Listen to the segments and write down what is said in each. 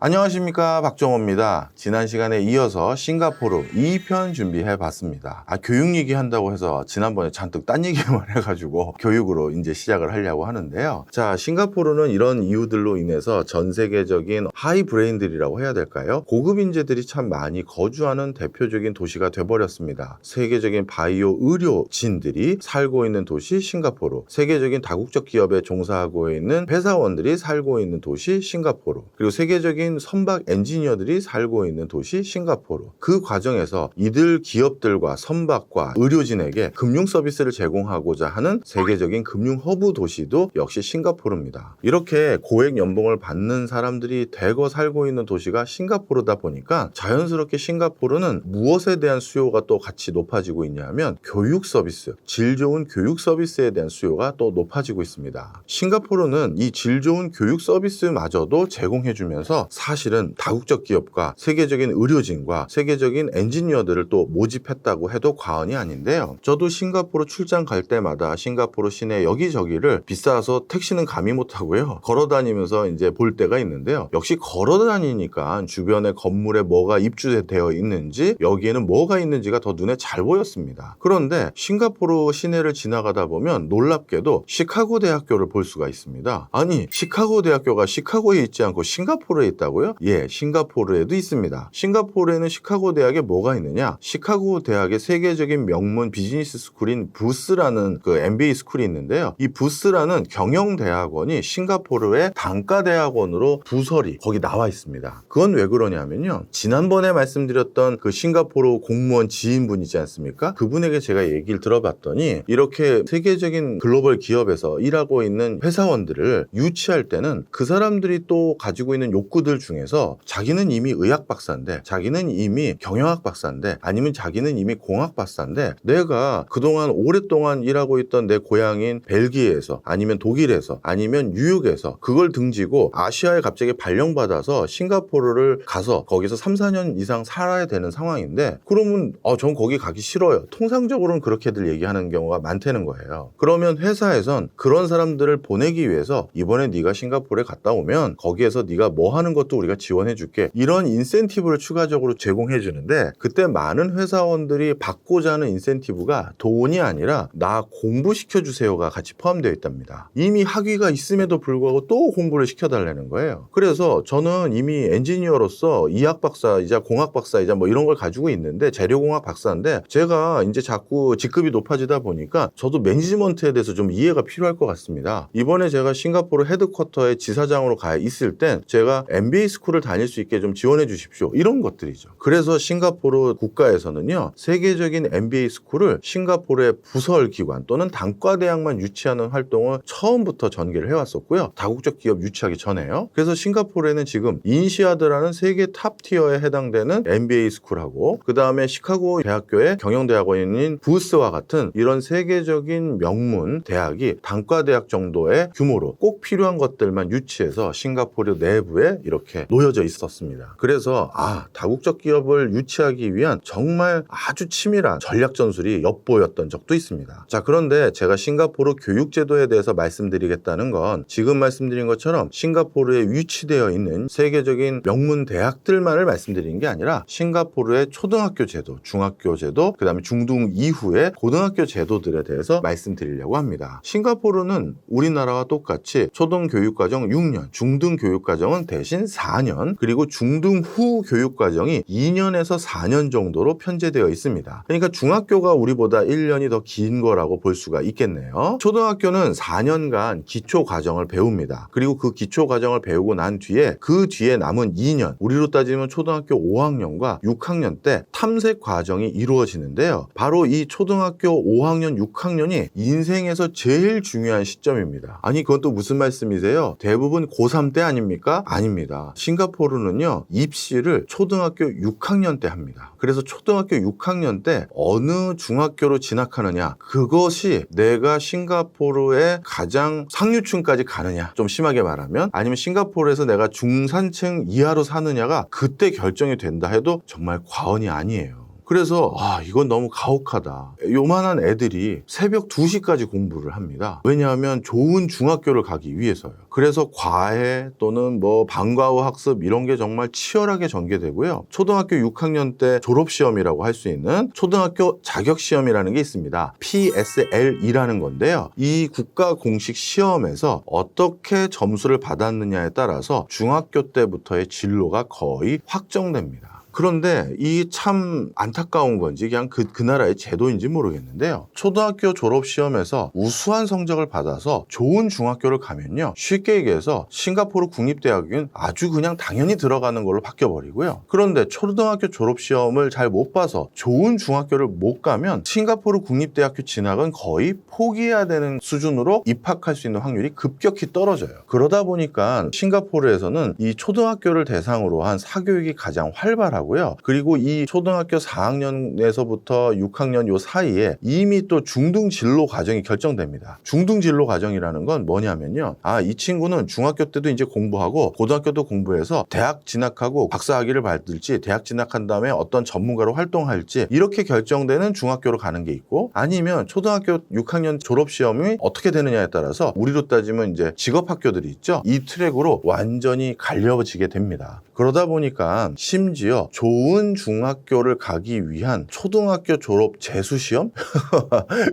안녕하십니까, 박정호입니다. 지난 시간에 이어서 싱가포르 2편 준비해 봤습니다. 교육 얘기 한다고 해서 지난번에 잔뜩 딴 얘기만 해가지고 교육으로 이제 시작을 하려고 하는데요. 자, 싱가포르는 이런 이유들로 인해서 전 세계적인 하이 브레인들이라고 해야 될까요? 고급 인재들이 참 많이 거주하는 대표적인 도시가 돼버렸습니다. 세계적인 바이오 의료진들이 살고 있는 도시 싱가포르, 세계적인 다국적 기업에 종사하고 있는 회사원들이 살고 있는 도시 싱가포르, 그리고 세계적인 선박 엔지니어들이 살고 있는 도시 싱가포르. 그 과정에서 이들 기업들과 선박과 의료진에게 금융 서비스를 제공하고자 하는 세계적인 금융 허브 도시도 역시 싱가포르입니다. 이렇게 고액 연봉을 받는 사람들이 대거 살고 있는 도시가 싱가포르다 보니까 자연스럽게 싱가포르는 무엇에 대한 수요가 또 같이 높아지고 있냐면 교육 서비스, 질 좋은 교육 서비스에 대한 수요가 또 높아지고 있습니다. 싱가포르는 이 질 좋은 교육 서비스마저도 제공해주면서 사실은 다국적 기업과 세계적인 의료진과 세계적인 엔지니어들을 또 모집했다고 해도 과언이 아닌데요. 저도 싱가포르 출장 갈 때마다 싱가포르 시내 여기저기를 비싸서 택시는 감히 못하고요. 걸어다니면서 이제 볼 때가 있는데요. 역시 걸어다니니까 주변에 건물에 뭐가 입주되어 있는지 여기에는 뭐가 있는지가 더 눈에 잘 보였습니다. 그런데 싱가포르 시내를 지나가다 보면 놀랍게도 시카고 대학교를 볼 수가 있습니다. 아니, 시카고 대학교가 시카고에 있지 않고 싱가포르에 있다고요? 예, 싱가포르에도 있습니다. 싱가포르에는 시카고 대학에 뭐가 있느냐? 시카고 대학의 세계적인 명문 비즈니스 스쿨인 부스라는 그 MBA 스쿨이 있는데요. 이 부스라는 경영대학원이 싱가포르의 단과대학원으로 부설이 거기 나와 있습니다. 그건 왜 그러냐면요. 지난번에 말씀드렸던 그 싱가포르 공무원 지인분이지 않습니까? 그분에게 제가 얘기를 들어봤더니 이렇게 세계적인 글로벌 기업에서 일하고 있는 회사원들을 유치할 때는 그 사람들이 또 가지고 있는 욕구들 중에서 자기는 이미 의학 박사인데, 자기는 이미 경영학 박사인데, 아니면 자기는 이미 공학 박사인데 내가 그동안 오랫동안 일하고 있던 내 고향인 벨기에에서 아니면 독일에서 아니면 뉴욕에서 그걸 등지고 아시아에 갑자기 발령받아서 싱가포르를 가서 거기서 3, 4년 이상 살아야 되는 상황인데 그러면 전 거기 가기 싫어요. 통상적으로는 그렇게들 얘기하는 경우가 많다는 거예요. 그러면 회사에선 그런 사람들을 보내기 위해서 이번에 네가 싱가포르에 갔다 오면 거기에서 네가 뭐 하는 것도 우리가 지원해 줄게. 이런 인센티브를 추가적으로 제공해 주는데 그때 많은 회사원들이 받고자 하는 인센티브가 돈이 아니라 나 공부시켜 주세요가 같이 포함되어 있답니다. 이미 학위가 있음에도 불구하고 또 공부를 시켜달라는 거예요. 그래서 저는 이미 엔지니어로서 이학 박사이자 공학 박사이자 뭐 이런 걸 가지고 있는데 재료공학 박사인데 제가 이제 자꾸 직급이 높아지다 보니까 저도 매니지먼트에 대해서 좀 이해가 필요할 것 같습니다. 이번에 제가 싱가포르 헤드쿼터에 지사장으로 가 있을 땐 제가 MBA 스쿨을 다닐 수 있게 좀 지원해 주십시오. 이런 것들이죠. 그래서 싱가포르 국가에서는요. 세계적인 MBA 스쿨을 싱가포르의 부설 기관 또는 단과대학만 유치하는 활동을 처음부터 전개를 해왔었고요. 다국적 기업 유치하기 전에요. 그래서 싱가포르에는 지금 인시아드라는 세계 탑티어에 해당되는 MBA 스쿨하고 그 다음에 시카고 대학교의 경영대학원인 부스와 같은 이런 세계적인 명문 대학이 단과대학 정도의 규모로 꼭 필요한 것들만 유치해서 싱가포르 내부에 이렇게 놓여져 있었습니다. 그래서 다국적 기업을 유치하기 위한 정말 아주 치밀한 전략 전술이 엿보였던 적도 있습니다. 자, 그런데 제가 싱가포르 교육제도에 대해서 말씀드리겠다는 건 지금 말씀드린 것처럼 싱가포르에 위치되어 있는 세계적인 명문 대학들만을 말씀드리는 게 아니라 싱가포르의 초등학교 제도, 중학교 제도, 그 다음에 중등 이후의 고등학교 제도들에 대해서 말씀드리려고 합니다. 싱가포르는 우리나라와 똑같이 초등교육과정 6년, 중등교육과정은 대신 4년, 그리고 중등후 교육과정이 2년에서 4년 정도로 편제되어 있습니다. 그러니까 중학교가 우리보다 1년이 더 긴 거라고 볼 수가 있겠네요. 초등학교는 4년간 기초과정을 배웁니다. 그리고 그 기초과정을 배우고 난 뒤에 그 뒤에 남은 2년, 우리로 따지면 초등학교 5학년과 6학년 때 탐색 과정이 이루어지는데요. 바로 이 초등학교 5학년, 6학년이 인생에서 제일 중요한 시점입니다. 아니, 그건 또 무슨 말씀이세요? 대부분 고3 때 아닙니까? 아닙니다. 싱가포르는요, 입시를 초등학교 6학년 때 합니다. 그래서 초등학교 6학년 때 어느 중학교로 진학하느냐, 그것이 내가 싱가포르의 가장 상류층까지 가느냐, 좀 심하게 말하면, 아니면 싱가포르에서 내가 중산층 이하로 사느냐가 그때 결정이 된다 해도 정말 과언이 아니에요. 그래서 이건 너무 가혹하다. 요만한 애들이 새벽 2시까지 공부를 합니다. 왜냐하면 좋은 중학교를 가기 위해서요. 그래서 과외 또는 뭐 방과후 학습 이런 게 정말 치열하게 전개되고요. 초등학교 6학년 때 졸업시험이라고 할 수 있는 초등학교 자격시험이라는 게 있습니다. PSLE라는 건데요. 이 국가 공식 시험에서 어떻게 점수를 받았느냐에 따라서 중학교 때부터의 진로가 거의 확정됩니다. 그런데 이 참 안타까운 건지 그냥 그 나라의 제도인지 모르겠는데요. 초등학교 졸업시험에서 우수한 성적을 받아서 좋은 중학교를 가면요. 쉽게 얘기해서 싱가포르 국립대학은 아주 그냥 당연히 들어가는 걸로 바뀌어버리고요. 그런데 초등학교 졸업시험을 잘 못 봐서 좋은 중학교를 못 가면 싱가포르 국립대학교 진학은 거의 포기해야 되는 수준으로 입학할 수 있는 확률이 급격히 떨어져요. 그러다 보니까 싱가포르에서는 이 초등학교를 대상으로 한 사교육이 가장 활발하고 그리고 이 초등학교 4학년에서부터 6학년 요 사이에 이미 또 중등 진로 과정이 결정됩니다. 중등 진로 과정이라는 건 뭐냐면요. 이 친구는 중학교 때도 이제 공부하고 고등학교도 공부해서 대학 진학하고 박사학위를 받을지 대학 진학한 다음에 어떤 전문가로 활동할지 이렇게 결정되는 중학교로 가는 게 있고 아니면 초등학교 6학년 졸업시험이 어떻게 되느냐에 따라서 우리로 따지면 이제 직업학교들이 있죠. 이 트랙으로 완전히 갈려지게 됩니다. 그러다 보니까 심지어 좋은 중학교를 가기 위한 초등학교 졸업 재수시험?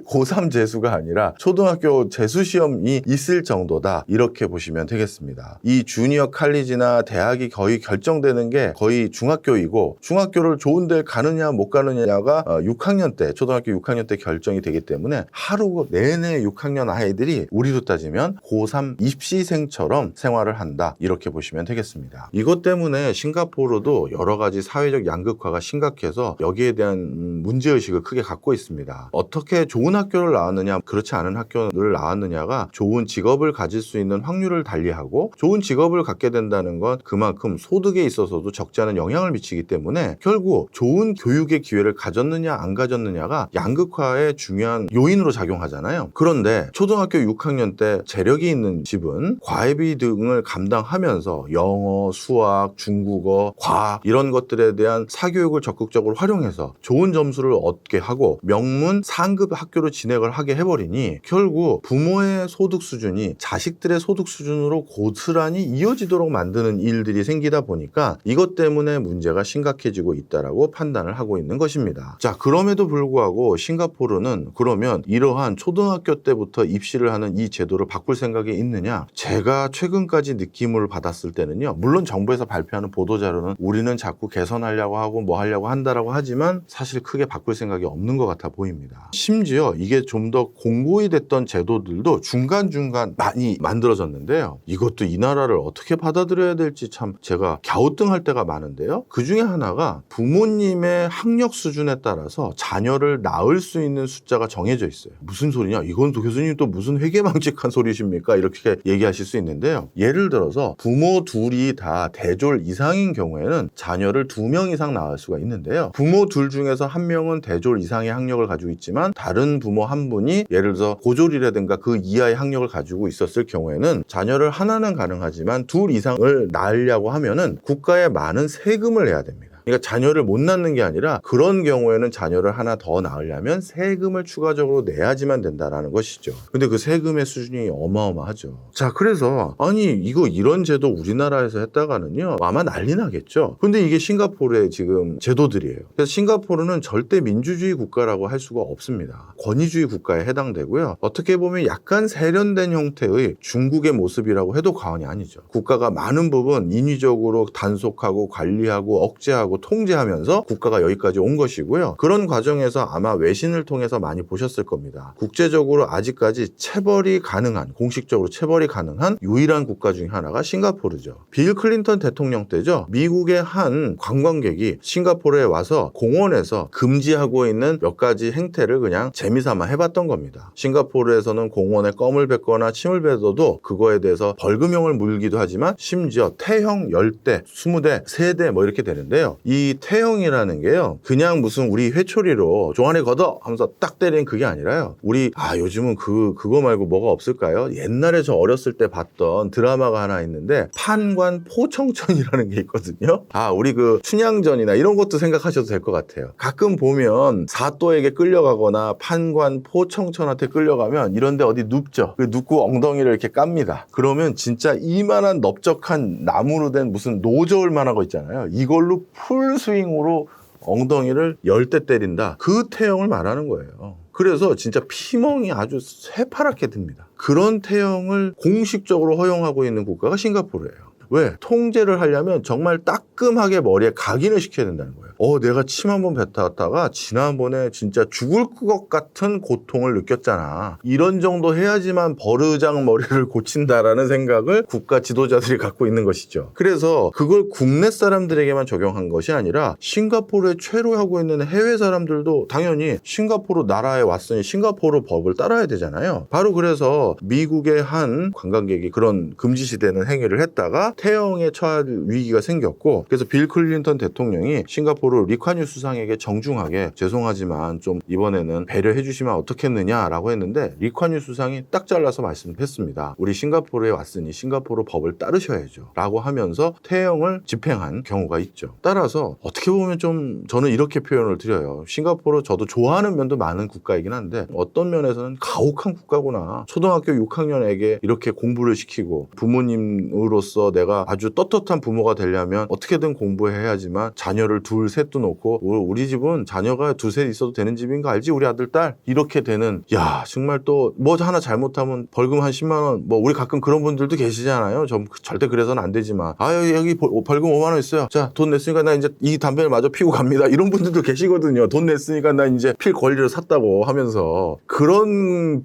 고3 재수가 아니라 초등학교 재수시험이 있을 정도다. 이렇게 보시면 되겠습니다. 이 주니어 칼리지나 대학이 거의 결정되는 게 거의 중학교이고 중학교를 좋은 데 가느냐 못 가느냐가 6학년 때, 초등학교 6학년 때 결정이 되기 때문에 하루 내내 6학년 아이들이 우리로 따지면 고3 입시생처럼 생활을 한다. 이렇게 보시면 되겠습니다. 이것 때문에 싱가포르도 여러 가지 사회적 양극화가 심각해서 여기에 대한 문제의식을 크게 갖고 있습니다. 어떻게 좋은 학교를 나왔느냐, 그렇지 않은 학교를 나왔느냐가 좋은 직업을 가질 수 있는 확률을 달리하고 좋은 직업을 갖게 된다는 건 그만큼 소득에 있어서도 적지 않은 영향을 미치기 때문에 결국 좋은 교육의 기회를 가졌느냐 안 가졌느냐가 양극화의 중요한 요인으로 작용하잖아요. 그런데 초등학교 6학년 때 재력이 있는 집은 과외비 등을 감당하면서 영어, 수학, 중국어, 과학 이런 것들에 대한 사교육을 적극적으로 활용해서 좋은 점수를 얻게 하고 명문 상급 학교로 진학을 하게 해버리니 결국 부모의 소득 수준이 자식들의 소득 수준으로 고스란히 이어지도록 만드는 일들이 생기다 보니까 이것 때문에 문제가 심각해지고 있다라고 판단을 하고 있는 것입니다. 자, 그럼에도 불구하고 싱가포르는 그러면 이러한 초등학교 때부터 입시를 하는 이 제도를 바꿀 생각이 있느냐? 제가 최근까지 느낌을 받았을 때는요. 물론 정부에서 발표하는 보도자료는 우리는 자꾸 개선하려고 하고 뭐 하려고 한다라고 하지만 사실 크게 바꿀 생각이 없는 것 같아 보입니다. 심지어 이게 좀 더 공고히 됐던 제도들도 중간중간 많이 만들어졌는데요. 이것도 이 나라를 어떻게 받아들여야 될지 참 제가 갸우뚱할 때가 많은데요. 그 중에 하나가 부모님의 학력 수준에 따라서 자녀를 낳을 수 있는 숫자가 정해져 있어요. 무슨 소리냐? 이건 또 교수님 또 무슨 회계망측한 소리십니까? 이렇게 얘기하실 수 있는데요. 예를 들어서 부모 둘이 다 대졸 이상인 경우에는 자녀를 2명 이상 낳을 수가 있는데요. 부모 둘 중에서 한 명은 대졸 이상의 학력을 가지고 있지만 다른 부모 한 분이 예를 들어서 고졸이라든가 그 이하의 학력을 가지고 있었을 경우에는 자녀를 하나는 가능하지만 둘 이상을 낳으려고 하면은 국가에 많은 세금을 내야 됩니다. 그러니까 자녀를 못 낳는 게 아니라 그런 경우에는 자녀를 하나 더 낳으려면 세금을 추가적으로 내야지만 된다라는 것이죠. 근데 그 세금의 수준이 어마어마하죠. 자, 그래서 아니 이거 이런 제도 우리나라에서 했다가는요 아마 난리 나겠죠. 근데 이게 싱가포르의 지금 제도들이에요. 그래서 싱가포르는 절대 민주주의 국가라고 할 수가 없습니다. 권위주의 국가에 해당되고요. 어떻게 보면 약간 세련된 형태의 중국의 모습이라고 해도 과언이 아니죠. 국가가 많은 부분 인위적으로 단속하고 관리하고 억제하고 통제하면서 국가가 여기까지 온 것이고요. 그런 과정에서 아마 외신을 통해서 많이 보셨을 겁니다. 국제적으로 아직까지 체벌이 가능한, 공식적으로 체벌이 가능한 유일한 국가 중에 하나가 싱가포르죠. 빌 클린턴 대통령 때죠. 미국의 한 관광객이 싱가포르에 와서 공원에서 금지하고 있는 몇 가지 행태를 그냥 재미삼아 해봤던 겁니다. 싱가포르에서는 공원에 껌을 뱉거나 침을 뱉어도 그거에 대해서 벌금형을 물기도 하지만 심지어 태형 10대, 20대, 3대 뭐 이렇게 되는데요. 이 태형이라는 게요, 그냥 무슨 우리 회초리로 종아리 걷어 하면서 딱 때리는 그게 아니라요. 우리 요즘은 그거 말고 뭐가 없을까요? 옛날에 저 어렸을 때 봤던 드라마가 하나 있는데 판관 포청천이라는 게 있거든요. 우리 그 춘향전이나 이런 것도 생각하셔도 될 것 같아요. 가끔 보면 사또에게 끌려가거나 판관 포청천한테 끌려가면 이런데 어디 눕죠. 눕고 엉덩이를 이렇게 깝니다. 그러면 진짜 이만한 넓적한 나무로 된 무슨 노저울만한 거 있잖아요. 이걸로 풀스윙으로 엉덩이를 10대 때린다. 그 태형을 말하는 거예요. 그래서 진짜 피멍이 아주 새파랗게 듭니다. 그런 태형을 공식적으로 허용하고 있는 국가가 싱가포르예요. 왜? 통제를 하려면 정말 따끔하게 머리에 각인을 시켜야 된다는 거예요. 내가 침 한번 뱉었다가 지난번에 진짜 죽을 것 같은 고통을 느꼈잖아. 이런 정도 해야지만 버르장 머리를 고친다라는 생각을 국가 지도자들이 갖고 있는 것이죠. 그래서 그걸 국내 사람들에게만 적용한 것이 아니라 싱가포르에 체류하고 있는 해외 사람들도 당연히 싱가포르 나라에 왔으니 싱가포르 법을 따라야 되잖아요. 바로 그래서 미국의 한 관광객이 그런 금지시되는 행위를 했다가 태형에 처할 위기가 생겼고, 그래서 빌 클린턴 대통령이 싱가포르 리콴유 수상에게 정중하게 죄송하지만 좀 이번에는 배려해 주시면 어떻겠느냐라고 했는데, 리콴유 수상이 딱 잘라서 말씀했습니다. 우리 싱가포르에 왔으니 싱가포르 법을 따르셔야죠 라고 하면서 태형을 집행한 경우가 있죠. 따라서 어떻게 보면 좀 저는 이렇게 표현을 드려요. 싱가포르 저도 좋아하는 면도 많은 국가이긴 한데 어떤 면에서는 가혹한 국가구나. 초등학교 6학년에게 이렇게 공부를 시키고, 부모님으로서 내가 아주 떳떳한 부모가 되려면 어떻게든 공부해야지만 자녀를 둘, 셋도 놓고, 우리 집은 자녀가 두셋 있어도 되는 집인 거 알지? 우리 아들, 딸. 이렇게 되는, 정말 또 뭐 하나 잘못하면 벌금 한 10만 원, 우리 가끔 그런 분들도 계시잖아요. 절대 그래서는 안 되지만, 여기 벌금 5만 원 있어요. 자, 돈 냈으니까 나 이제 이 담배를 마저 피고 갑니다. 이런 분들도 계시거든요. 돈 냈으니까 나 이제 필 권리를 샀다고 하면서. 그런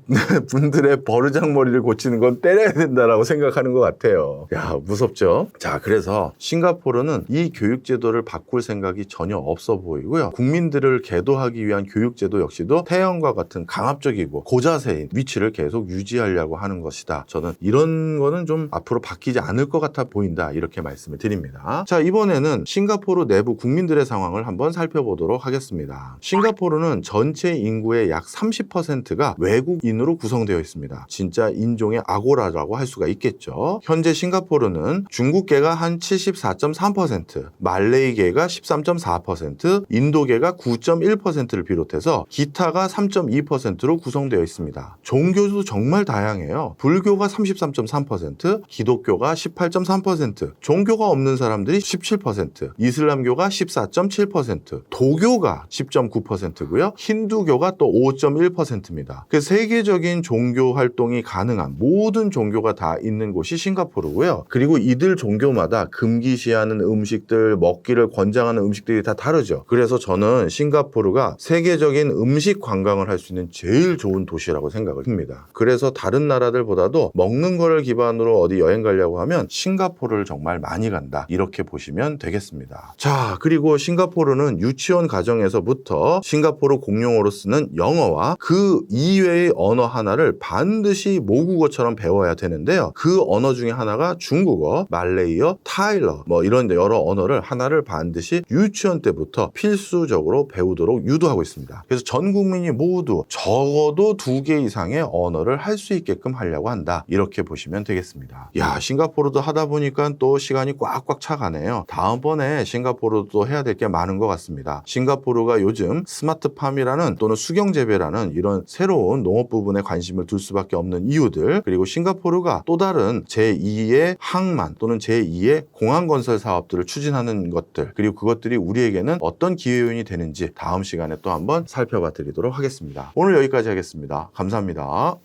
분들의 버르장머리를 고치는 건 때려야 된다라고 생각하는 것 같아요. 무섭죠? 자, 그래서 싱가포르는 이 교육제도를 바꿀 생각이 전혀 없어 보이고요. 국민들을 계도하기 위한 교육제도 역시도 태형과 같은 강압적이고 고자세인 위치를 계속 유지하려고 하는 것이다. 저는 이런 거는 좀 앞으로 바뀌지 않을 것 같아 보인다. 이렇게 말씀을 드립니다. 자, 이번에는 싱가포르 내부 국민들의 상황을 한번 살펴보도록 하겠습니다. 싱가포르는 전체 인구의 약 30%가 외국인으로 구성되어 있습니다. 진짜 인종의 아고라라고 할 수가 있겠죠. 현재 싱가포르는 중국계가 한 74.3%, 말레이계가 13.4%, 인도계가 9.1%를 비롯해서 기타가 3.2%로 구성되어 있습니다. 종교도 정말 다양해요. 불교가 33.3%, 기독교가 18.3%, 종교가 없는 사람들이 17%, 이슬람교가 14.7%, 도교가 10.9%고요. 힌두교가 또 5.1%입니다. 그 세계적인 종교 활동이 가능한 모든 종교가 다 있는 곳이 싱가포르고요. 그리고 이들 종교마다 금기시하는 음식들, 먹기를 권장하는 음식들이 다 다르죠. 그래서 저는 싱가포르가 세계적인 음식 관광을 할 수 있는 제일 좋은 도시라고 생각을 합니다. 그래서 다른 나라들보다도 먹는 거를 기반으로 어디 여행 가려고 하면 싱가포르를 정말 많이 간다. 이렇게 보시면 되겠습니다. 자, 그리고 싱가포르는 유치원 과정에서부터 싱가포르 공용어로 쓰는 영어와 그 이외의 언어 하나를 반드시 모국어처럼 배워야 되는데요. 그 언어 중에 하나가 중국어, 말레이어, 타일러 이런 여러 언어를 하나를 반드시 유치원 때부터 필수적으로 배우도록 유도하고 있습니다. 그래서 전 국민이 모두 적어도 2개 이상의 언어를 할 수 있게끔 하려고 한다. 이렇게 보시면 되겠습니다. 싱가포르도 하다 보니까 또 시간이 꽉꽉 차가네요. 다음번에 싱가포르도 해야 될 게 많은 것 같습니다. 싱가포르가 요즘 스마트팜이라는 또는 수경재배라는 이런 새로운 농업 부분에 관심을 둘 수밖에 없는 이유들, 그리고 싱가포르가 또 다른 제2의 항만 또는 제2의 공항 건설 사업들을 추진하는 것들, 그리고 그것들이 우리에게는 어떤 기회 요인이 되는지 다음 시간에 또 한번 살펴봐 드리도록 하겠습니다. 오늘 여기까지 하겠습니다. 감사합니다.